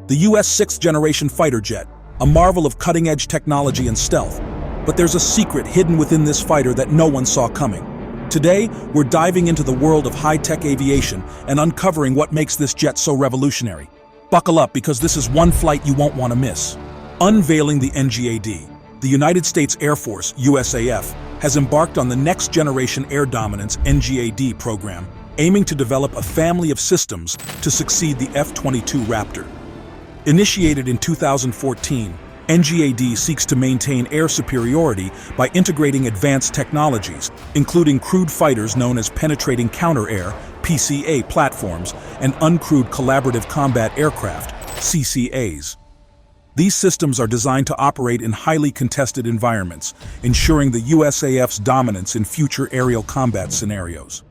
the U.S. sixth-generation fighter jet, a marvel of cutting-edge technology and stealth. But there's a secret hidden within this fighter that no one saw coming. Today, we're diving into the world of high-tech aviation and uncovering what makes this jet so revolutionary. Buckle up, because this is one flight you won't want to miss. Unveiling the NGAD. The United States Air Force, USAF, has embarked on the Next Generation Air Dominance (NGAD) program, aiming to develop a family of systems to succeed the F-22 Raptor. Initiated in 2014, NGAD seeks to maintain air superiority by integrating advanced technologies, including crewed fighters known as penetrating counter-air (PCA) platforms and uncrewed collaborative combat aircraft (CCAs). These systems are designed to operate in highly contested environments, ensuring the USAF's dominance in future aerial combat scenarios.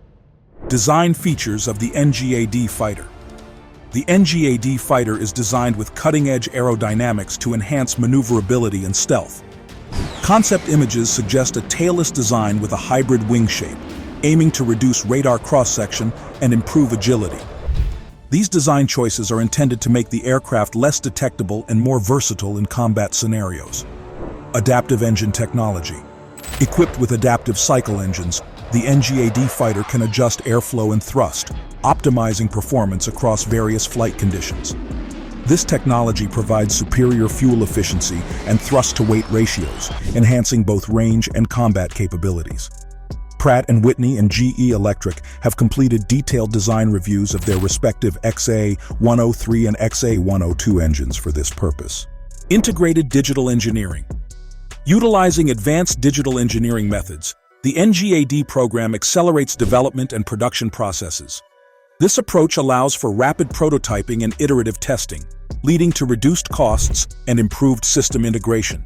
Design features of the NGAD fighter. The NGAD fighter is designed with cutting-edge aerodynamics to enhance maneuverability and stealth. Concept images suggest a tailless design with a hybrid wing shape, aiming to reduce radar cross-section and improve agility. These design choices are intended to make the aircraft less detectable and more versatile in combat scenarios. Adaptive engine technology. Equipped with adaptive cycle engines, the NGAD fighter can adjust airflow and thrust, optimizing performance across various flight conditions. This technology provides superior fuel efficiency and thrust-to-weight ratios, enhancing both range and combat capabilities. Pratt & Whitney and GE Electric have completed detailed design reviews of their respective XA-103 and XA-102 engines for this purpose. Integrated digital engineering. Utilizing advanced digital engineering methods, the NGAD program accelerates development and production processes. This approach allows for rapid prototyping and iterative testing, leading to reduced costs and improved system integration.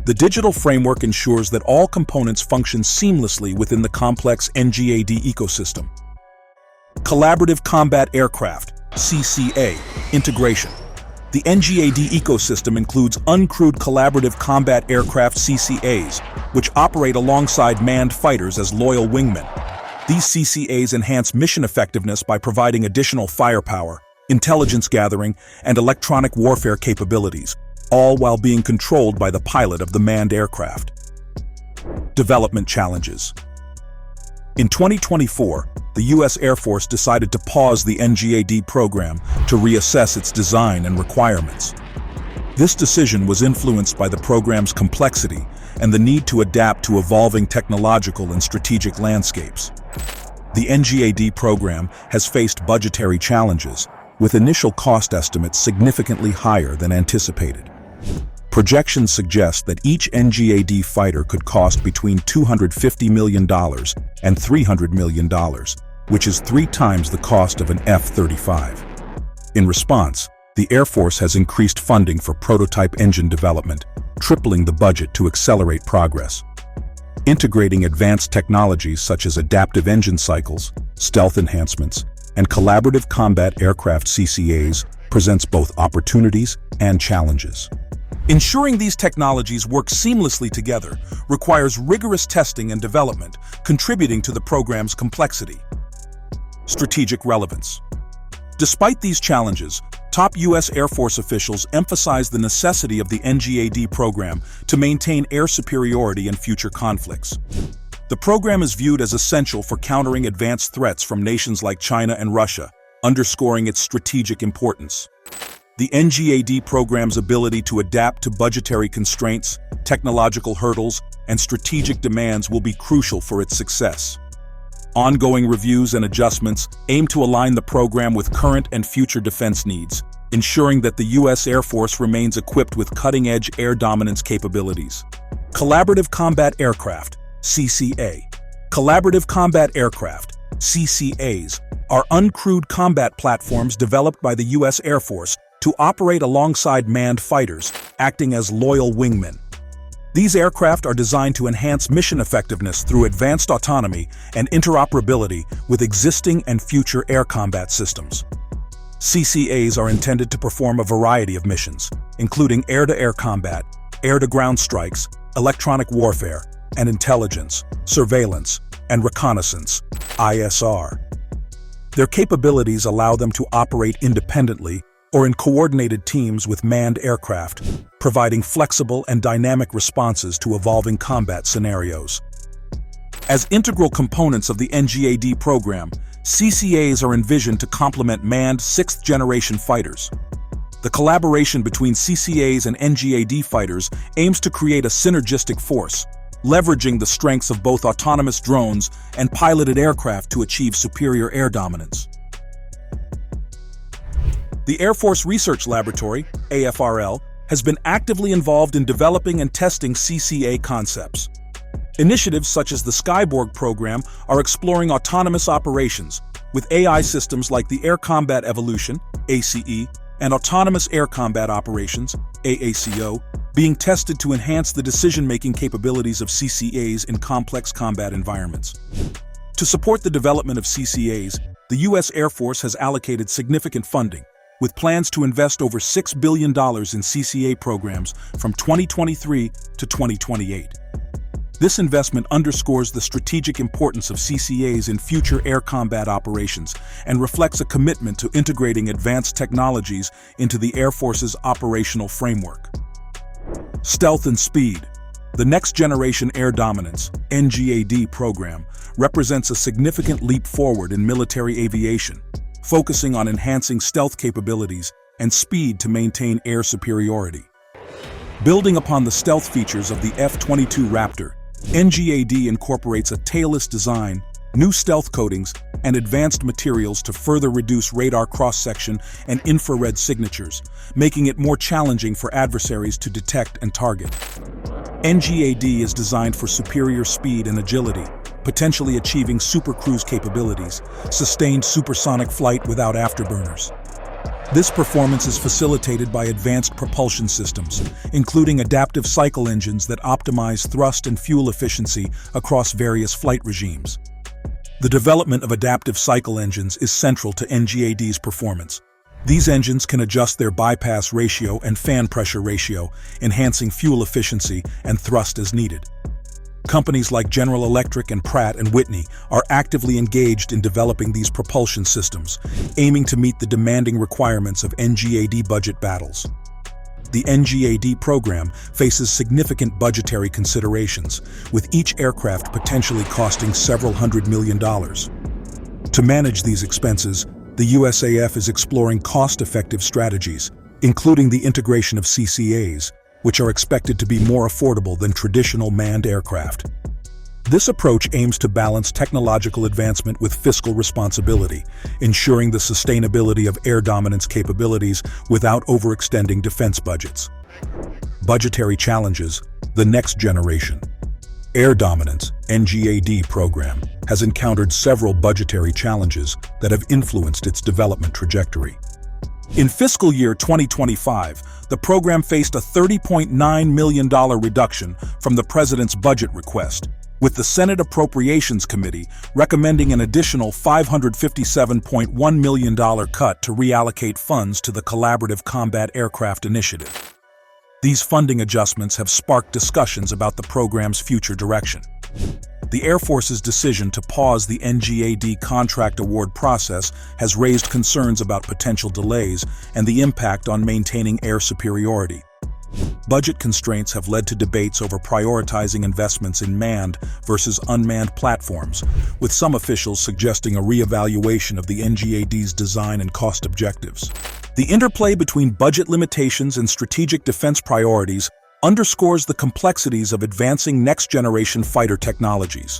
The digital framework ensures that all components function seamlessly within the complex NGAD ecosystem. Collaborative Combat Aircraft (CCA) integration. The NGAD ecosystem includes uncrewed collaborative combat aircraft (CCAs), which operate alongside manned fighters as loyal wingmen. These CCAs enhance mission effectiveness by providing additional firepower, intelligence gathering, and electronic warfare capabilities, all while being controlled by the pilot of the manned aircraft. Development challenges. In 2024, the U.S. Air Force decided to pause the NGAD program to reassess its design and requirements. This decision was influenced by the program's complexity and the need to adapt to evolving technological and strategic landscapes. The NGAD program has faced budgetary challenges, with initial cost estimates significantly higher than anticipated. Projections suggest that each NGAD fighter could cost between $250 million and $300 million, which is 3 times the cost of an F-35. In response, the Air Force has increased funding for prototype engine development, tripling the budget to accelerate progress. Integrating advanced technologies such as adaptive engine cycles, stealth enhancements, and collaborative combat aircraft (CCAs) presents both opportunities and challenges. Ensuring these technologies work seamlessly together requires rigorous testing and development, contributing to the program's complexity. Strategic relevance. Despite these challenges, top U.S. Air Force officials emphasize the necessity of the NGAD program to maintain air superiority in future conflicts. The program is viewed as essential for countering advanced threats from nations like China and Russia, underscoring its strategic importance. The NGAD program's ability to adapt to budgetary constraints, technological hurdles, and strategic demands will be crucial for its success. Ongoing reviews and adjustments aim to align the program with current and future defense needs, ensuring that the U.S. Air Force remains equipped with cutting-edge air dominance capabilities. Collaborative Combat Aircraft (CCA). Collaborative Combat Aircraft (CCAs) are uncrewed combat platforms developed by the U.S. Air Force to operate alongside manned fighters, acting as loyal wingmen. These aircraft are designed to enhance mission effectiveness through advanced autonomy and interoperability with existing and future air combat systems. CCAs are intended to perform a variety of missions, including air-to-air combat, air-to-ground strikes, electronic warfare, and intelligence, surveillance, and reconnaissance (ISR). Their capabilities allow them to operate independently, or in coordinated teams with manned aircraft, providing flexible and dynamic responses to evolving combat scenarios. As integral components of the NGAD program, CCAs are envisioned to complement manned sixth-generation fighters. The collaboration between CCAs and NGAD fighters aims to create a synergistic force, leveraging the strengths of both autonomous drones and piloted aircraft to achieve superior air dominance. The Air Force Research Laboratory, AFRL, has been actively involved in developing and testing CCA concepts. Initiatives such as the Skyborg program are exploring autonomous operations, with AI systems like the Air Combat Evolution, ACE, and Autonomous Air Combat Operations, AACO, being tested to enhance the decision-making capabilities of CCAs in complex combat environments. To support the development of CCAs, the U.S. Air Force has allocated significant funding, with plans to invest over $6 billion in CCA programs from 2023 to 2028. This investment underscores the strategic importance of CCAs in future air combat operations and reflects a commitment to integrating advanced technologies into the Air Force's operational framework. Stealth and Speed. The Next Generation Air Dominance (NGAD) program represents a significant leap forward in military aviation, focusing on enhancing stealth capabilities and speed to maintain air superiority. Building upon the stealth features of the F-22 Raptor, NGAD incorporates a tailless design, new stealth coatings, and advanced materials to further reduce radar cross-section and infrared signatures, making it more challenging for adversaries to detect and target. NGAD is designed for superior speed and agility, potentially achieving supercruise capabilities, sustained supersonic flight without afterburners. This performance is facilitated by advanced propulsion systems, including adaptive cycle engines that optimize thrust and fuel efficiency across various flight regimes. The development of adaptive cycle engines is central to NGAD's performance. These engines can adjust their bypass ratio and fan pressure ratio, enhancing fuel efficiency and thrust as needed. Companies like General Electric and Pratt & Whitney are actively engaged in developing these propulsion systems, aiming to meet the demanding requirements of NGAD budget battles. The NGAD program faces significant budgetary considerations, with each aircraft potentially costing several $100 million. To manage these expenses, the USAF is exploring cost-effective strategies, including the integration of CCAs, which are expected to be more affordable than traditional manned aircraft. This approach aims to balance technological advancement with fiscal responsibility, ensuring the sustainability of air dominance capabilities without overextending defense budgets. Budgetary challenges. The Next Generation Air Dominance (NGAD) program has encountered several budgetary challenges that have influenced its development trajectory. In fiscal year 2025, the program faced a $30.9 million reduction from the President's budget request, with the Senate Appropriations Committee recommending an additional $557.1 million cut to reallocate funds to the Collaborative Combat Aircraft Initiative. These funding adjustments have sparked discussions about the program's future direction. The Air Force's decision to pause the NGAD contract award process has raised concerns about potential delays and the impact on maintaining air superiority. Budget constraints have led to debates over prioritizing investments in manned versus unmanned platforms, with some officials suggesting a re-evaluation of the NGAD's design and cost objectives. The interplay between budget limitations and strategic defense priorities underscores the complexities of advancing next-generation fighter technologies.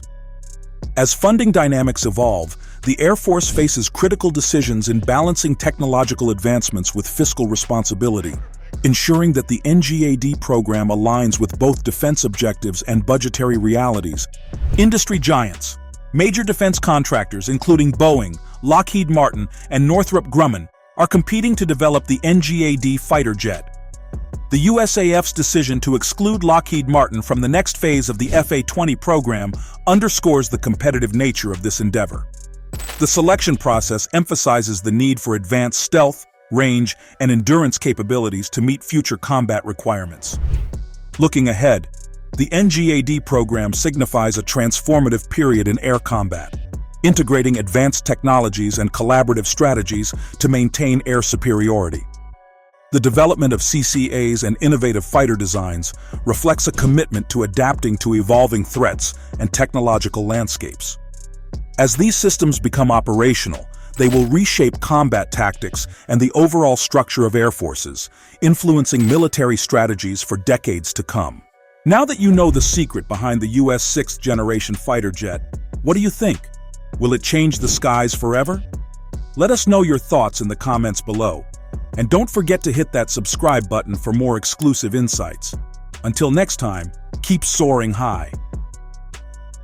As funding dynamics evolve, the Air Force faces critical decisions in balancing technological advancements with fiscal responsibility, ensuring that the NGAD program aligns with both defense objectives and budgetary realities. Industry giants. Major defense contractors including Boeing, Lockheed Martin, and Northrop Grumman are competing to develop the NGAD fighter jet. The USAF's decision to exclude Lockheed Martin from the next phase of the FA-20 program underscores the competitive nature of this endeavor. The selection process emphasizes the need for advanced stealth, range, and endurance capabilities to meet future combat requirements. Looking ahead, the NGAD program signifies a transformative period in air combat, integrating advanced technologies and collaborative strategies to maintain air superiority. The development of CCAs and innovative fighter designs reflects a commitment to adapting to evolving threats and technological landscapes. As these systems become operational, they will reshape combat tactics and the overall structure of air forces, influencing military strategies for decades to come. Now that you know the secret behind the US 6th generation fighter jet, what do you think? Will it change the skies forever? Let us know your thoughts in the comments below. And don't forget to hit that subscribe button for more exclusive insights. Until next time, keep soaring high.